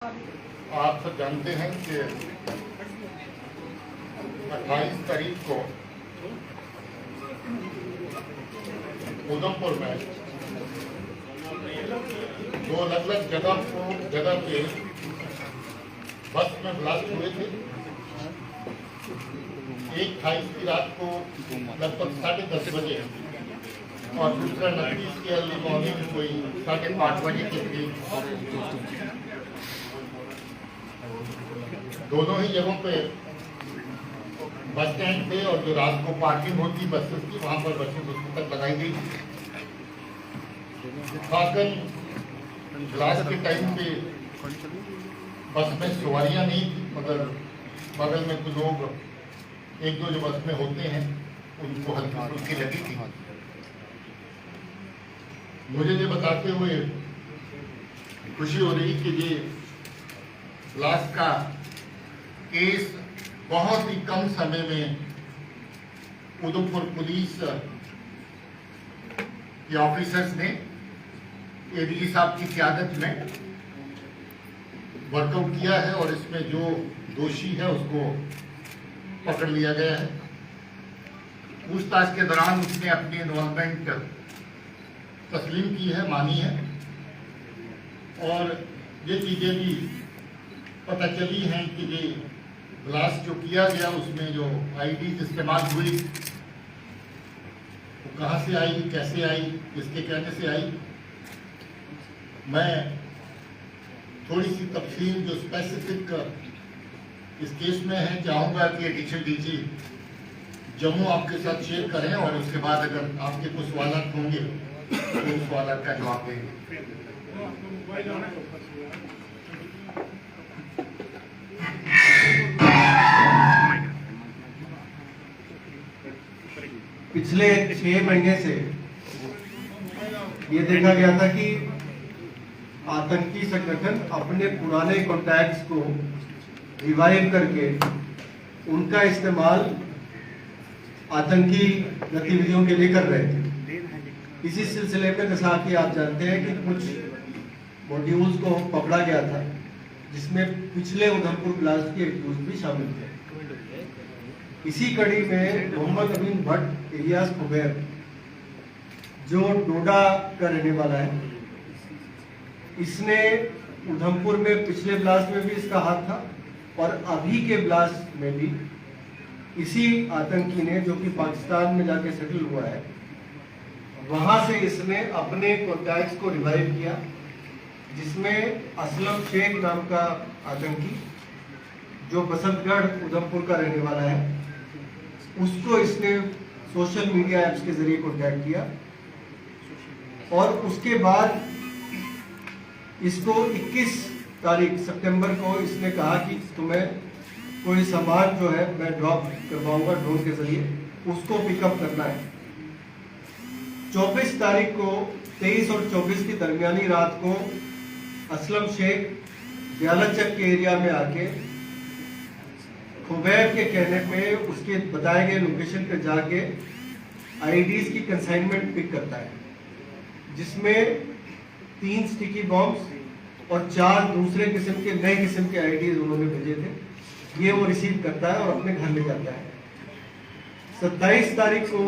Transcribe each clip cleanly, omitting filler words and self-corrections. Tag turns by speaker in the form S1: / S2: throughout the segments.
S1: आप सब जानते हैं कि 28 तारीख को उधमपुर में दो अलग अलग जगह पे बस में ब्लास्ट हुए थे। एक 28 की रात को लगभग 10:30 बजे और दूसरा 29 की अर्ली मॉर्निंग कोई 5:30 बजे के करीब दोनों ही जगहों पे बस स्टैंड पे और जो रात को पार्किंग होती बसेस की वहां पर बसें उसकी तक लगाई गई थी। ब्लास्ट के टाइम पे बस में सवारियां नहीं थी, मगर बगल में तो लोग एक दो जो बस में होते हैं उनको हल्की फुल्की लगी थी। मुझे ये बताते हुए खुशी हो रही कि ये ब्लास्ट का केस बहुत ही कम समय में उधमपुर पुलिस के ऑफिसर्स ने एडीजी साहब की क़यादत में वर्कआउट किया है और इसमें जो दोषी है उसको पकड़ लिया गया है। पूछताछ के दौरान उसने अपनी इन्वॉल्वमेंट तस्लीम की है, मानी है और ये चीज़ें भी पता चली हैं कि ये ब्लास्ट जो किया गया उसमें जो आईडीज इस्तेमाल हुई वो कहाँ से आई, कैसे आई, किसके कहने से आई। मैं थोड़ी सी तफसील जो स्पेसिफिक इस केस में है चाहूँगा कि एडिशनल डीजी जम्मू आपके साथ शेयर करें और उसके बाद अगर आपके कुछ सवाल होंगे तो उस सवाल का जवाब देंगे।
S2: पिछले 6 महीने से ये देखा गया था कि आतंकी संगठन अपने पुराने कॉन्टैक्ट्स को रिवाइव करके उनका इस्तेमाल आतंकी गतिविधियों के लिए कर रहे थे। इसी सिलसिले में जैसा कि आप जानते हैं कि कुछ मॉड्यूल्स को पकड़ा गया था जिसमें पिछले उधमपुर ब्लास्ट के एक्यूज भी शामिल थे। इसी कड़ी में मोहम्मद अमीन भट्ट इलियास खुबैर जो डोडा का रहने वाला है, इसने उधमपुर में पिछले ब्लास्ट में भी इसका हाथ था और अभी के ब्लास्ट में भी इसी आतंकी ने जो कि पाकिस्तान में जाके सेटल हुआ है वहां से इसने अपने कॉन्टैक्ट्स को रिवाइव किया, जिसमें असलम शेख नाम का आतंकी जो बसंतगढ़ उधमपुर का रहने वाला है उसको इसने सोशल मीडिया ऐप्स के जरिए कॉन्टैक्ट किया और उसके बाद इसको 21 तारीख सितंबर को इसने कहा कि तुम्हें कोई सामान जो है मैं ड्रॉप करवाऊंगा ड्रोन के जरिए, उसको पिकअप करना है। 24 तारीख को 23 और 24 की दरमियानी रात को असलम शेख ब्यालाचक के एरिया में आके खुबैर के कहने पे उसके बताए गए लोकेशन पे जाके आईडीज की कंसाइनमेंट पिक करता है, जिसमें 3 स्टिकी बॉम्ब्स और 4 दूसरे किस्म के नए किस्म के आईडीज उन्होंने भेजे थे। ये वो रिसीव करता है और अपने घर ले जाता है। 27 तारीख को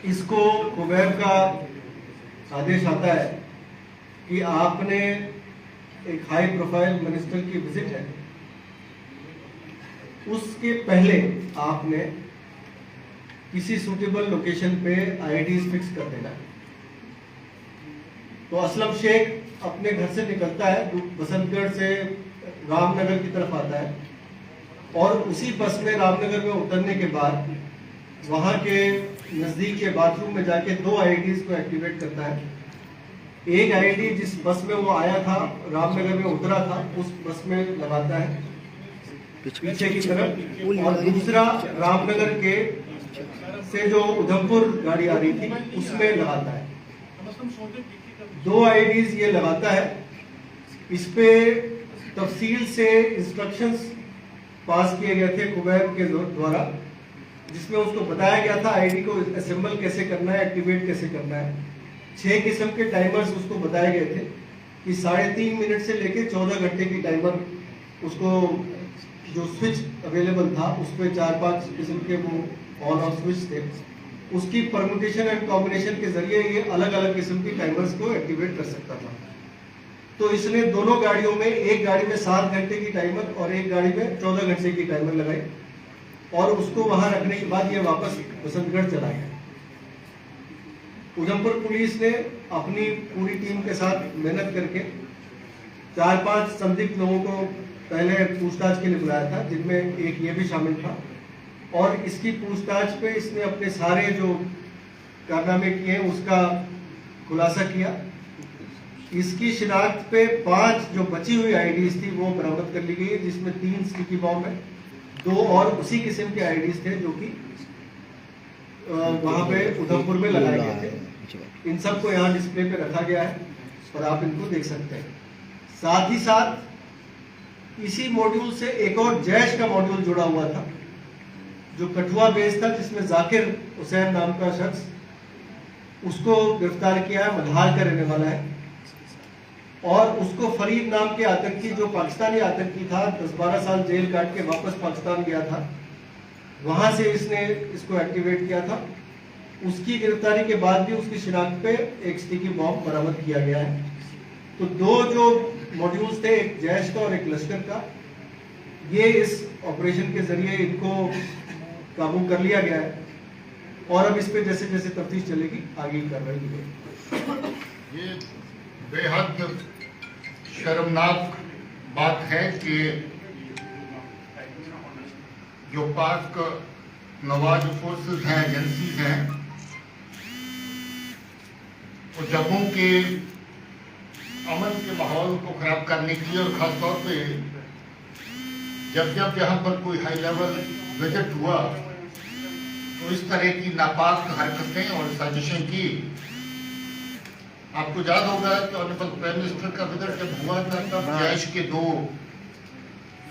S2: इसको खुबैर का आदेश आता है कि आपने एक हाई प्रोफाइल मिनिस्टर की विजिट है, उसके पहले आपने किसी सूटेबल लोकेशन पे आईडीज फिक्स कर देना है। तो असलम शेख अपने घर से निकलता है, बसंतगढ़ से रामनगर की तरफ आता है और उसी बस में रामनगर में उतरने के बाद वहां के नजदीक के बाथरूम में जाके 2 आईडीज को एक्टिवेट करता है। एक आईडी जिस बस में वो आया था, रामनगर में उतरा था, उस बस में लगाता है पीछे की तरफ, और दूसरा रामनगर के से जो उधमपुर गाड़ी आ रही थी उसमें लगाता है। 2 आईडीज ये लगाता है। इस पे तफसील से इंस्ट्रक्शंस पास किए गए थे खुबैर के द्वारा, जिसमें उसको बताया गया था आईडी को असेंबल कैसे करना है, एक्टिवेट कैसे करना है। 6 किस्म के टाइमर्स उसको बताए गए थे कि 3.5 मिनट से लेके 14 घंटे की टाइमर उसको जो स्विच अवेलेबल था उस पर 4-5 किस्म के वो ऑन ऑफ स्विच थे, उसकी परम्यूटेशन एंड कॉम्बिनेशन के जरिए ये अलग अलग किस्म की टाइमर्स को एक्टिवेट कर सकता था। तो इसने दोनों गाड़ियों में, एक गाड़ी में 7 घंटे की टाइमर और एक गाड़ी में 14 घंटे की टाइमर लगाई और उसको वहां रखने के बाद ये वापस बसंतगढ़ चला गया। उधमपुर पुलिस ने अपनी पूरी टीम के साथ मेहनत करके 4-5 संदिग्ध लोगों को पहले पूछताछ के लिए बुलाया था, जिनमें एक ये भी शामिल था, और इसकी पूछताछ पे इसने अपने सारे जो कारनामे किए उसका खुलासा किया। इसकी शिनाख्त पे 5 जो बची हुई आईडीज थी वो बरामद कर ली गई है, जिसमें 3 स्टिकी बॉम्ब है, 2 और उसी किस्म के आईडीज थे जो कि वहां पे उधमपुर में लगाए गए थे। इन सबको यहाँ डिस्प्ले पे रखा गया है और आप इनको देख सकते हैं। साथ ही साथ इसी मॉड्यूल से एक और जैश का मॉड्यूल जुड़ा हुआ था जो कठुआ बेस्ड था, जिसमें जाकिर हुसैन नाम का शख्स, उसको गिरफ्तार किया है, मल्हार का रहने वाला है, और उसको फरीद नाम के आतंकी, जो पाकिस्तानी आतंकी था, 10-12 साल जेल काट के वापस पाकिस्तान गया था, वहां से इसने इसको एक्टिवेट किया था। उसकी गिरफ्तारी के बाद भी उसकी शिनाख्त पे एक स्टिकी बॉम्ब बरामद किया गया है। तो 2 जो मॉड्यूल्स थे, एक जैश का और एक लश्कर का, ये इस ऑपरेशन के जरिए इनको काबू कर लिया गया है और अब इस पे जैसे जैसे तफ्तीश चलेगी आगे की कार्रवाई की जाएगी।
S1: ये बेहद शर्मनाक बात है कि जो पाक नवाज फोर्सेस हैं, एजेंसीज हैं, वो जम्मू के अमन के माहौल को खराब करने के लिए, और खासतौर पे जब जब यहाँ पर कोई हाई लेवल विजिट हुआ तो इस तरह की नापाक हरकतें और साजिशें की। आपको याद होगा कि ऑनरेबल प्राइम मिनिस्टर का विजिट जब हुआ था तब जैश के 2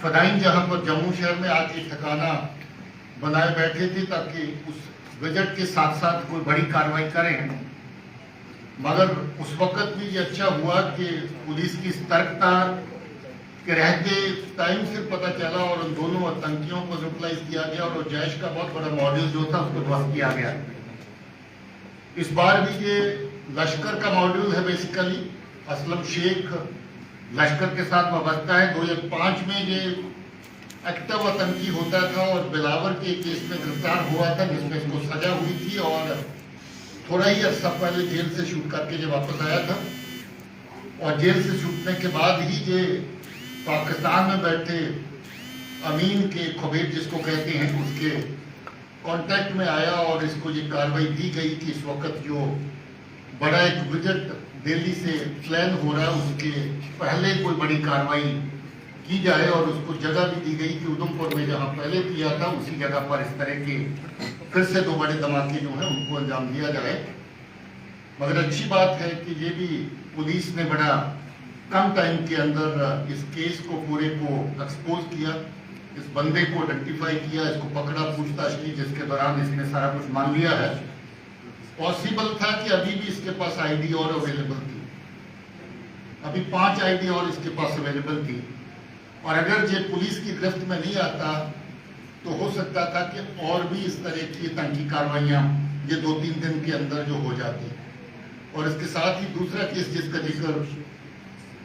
S1: फदाइन जहां पर जम्मू शहर में आके ठिकाना बनाए बैठे थे ताकि उस विजिट के साथ साथ कोई बड़ी कार्रवाई करें। मगर उस वक्त भी ये अच्छा हुआ कि पुलिस की सतर्कता के रहते टाइम से पता चला और उन दोनों आतंकियों को न्यूट्रलाइज किया गया और जैश का बहुत बड़ा मॉड्यूल जो था उसको ध्वस्त किया गया। इस बार भी ये लश्कर का मॉड्यूल है, बेसिकली असलम शेख लश्कर के साथ वाबस्ता है। 2005 में ये एक्टिव आतंकी होता था और बिलावर के केस में गिरफ्तार हुआ था, जिसमें इसको सजा हुई थी और थोड़ा ही अर्सा पहले जेल से शूट करके ये वापस आया था। और जेल से छूटने के बाद ही ये पाकिस्तान में बैठे अमीन के खुबैब जिसको कहते हैं उसके कांटेक्ट में आया और इसको ये कार्रवाई दी गई कि इस वक्त जो बड़ा एक विजिट दिल्ली से प्लान हो रहा है उसके पहले कोई बड़ी कार्रवाई की जाए, और उसको जगह भी दी गई कि उधमपुर में जहां पहले किया था उसी जगह पर इस तरह के फिर से 2 बड़े धमाके जो है उनको अंजाम दिया जाए। मगर अच्छी बात है कि ये भी पुलिस ने बड़ा कम टाइम के अंदर इस केस को पूरे को एक्सपोज किया, इस बंदे को आइडेंटिफाई किया, इसको पकड़ा, पूछताछ की, जिसके दौरान इसने सारा कुछ मान लिया है। पॉसिबल था कि अभी भी इसके पास आईडी और अवेलेबल थी, अभी 5 आईडी और इसके पास अवेलेबल थी, और अगर ये पुलिस की गिरफ्त में नहीं आता तो हो सकता था कि और भी इस तरह की तंगी कार्रवाइयाँ ये 2-3 दिन के अंदर जो हो जाती। और इसके साथ ही दूसरा केस जिसका जिक्र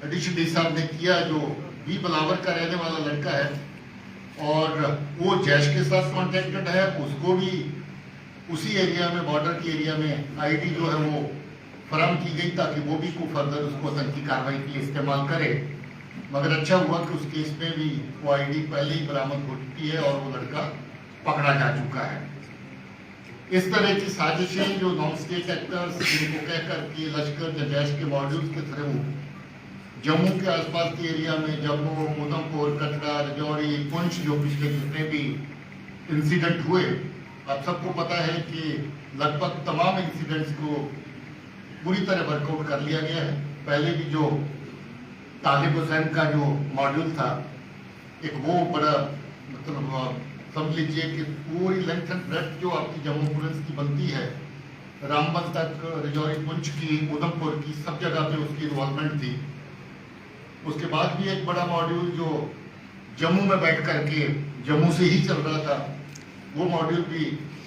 S1: एडिशन डी साहब ने किया, जो बी बिलावर का रहने वाला लड़का है और वो जैश के साथ कॉन्टेक्टेड है, उसको भी उसी एरिया में, बॉर्डर के एरिया में आईडी जो है वो फराहम की गई ताकि वो भी को फर्दर उसको आतंकी कार्रवाई के लिए इस्तेमाल करे। मगर अच्छा हुआ कि उस केस में भी वो आईडी पहले ही बरामद हो चुकी है और वो लड़का पकड़ा जा चुका है। इस तरह की साजिशें जो नॉन स्टेट एक्टर्स जिनको कह करके लश्कर या जैश के मॉड्यूल्स के थ्रू जम्मू के आसपास के एरिया में, जम्मू, उधमपुर, कटरा, राजौरी, पुंछ, जो पिछले जितने भी इंसिडेंट हुए, आप सबको पता है कि लगभग तमाम इंसिडेंट्स को पूरी तरह वर्कआउट कर लिया गया है। पहले भी जो तालिब हुसैन का जो मॉड्यूल था, एक वो बड़ा मतलब समझ लीजिए कि पूरी लेंथ एंड ब्रेड्थ जो आपकी जम्मू पुलिस की बनती है, रामबन तक, राजौरी, पुंछ की, उधमपुर की, सब जगह पे उसकी इन्वॉल्वमेंट थी। उसके बाद भी एक बड़ा मॉड्यूल जो जम्मू में बैठ करके जम्मू से ही चल रहा था, वो मॉड्यूल भी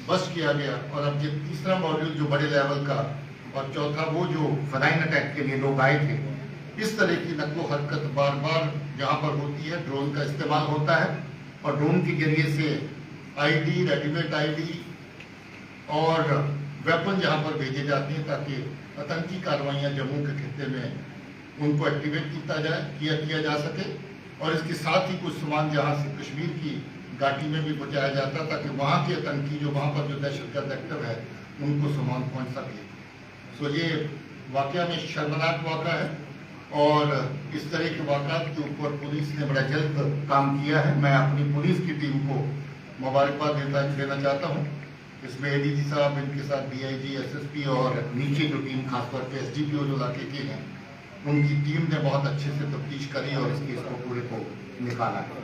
S1: बस्ट किया गया। और अब ये तीसरा मॉड्यूल जो बड़े लेवल का, और चौथा वो जो फलाइन अटैक के लिए लोग आए थे। इस तरह की नकलो हरकत बार बार जहाँ पर होती है, ड्रोन का इस्तेमाल होता है और ड्रोन के जरिए से आईडी, रेडीमेड आईडी और वेपन जहाँ पर भेजे जाते हैं ताकि आतंकी कार्रवाइयाँ जम्मू के खित्ते में उनको एक्टिवेट किया जा सके। और इसके साथ ही कुछ सामान जहाँ से कश्मीर की घाटी में भी पहुँचाया जाता ताकि वहाँ के आतंकी जो वहाँ पर जो दहशतगर्द एक्टर है उनको सामान पहुँच सके। सो ये वाकया में शर्मनाक वाक़ा है और इस तरह के वाक़ात के ऊपर पुलिस ने बड़ा जल्द काम किया है। मैं अपनी पुलिस की टीम को मुबारकबाद देना चाहता हूँ। इसमें एडीजी साहब, इनके साथ डीआईजी, एसएसपी और नीचे जो टीम खासतौर पे एसडीपीओ जो इलाके के हैं, उनकी टीम ने बहुत अच्छे से तफ्तीश करी और इस केस को पूरे को निकाला है।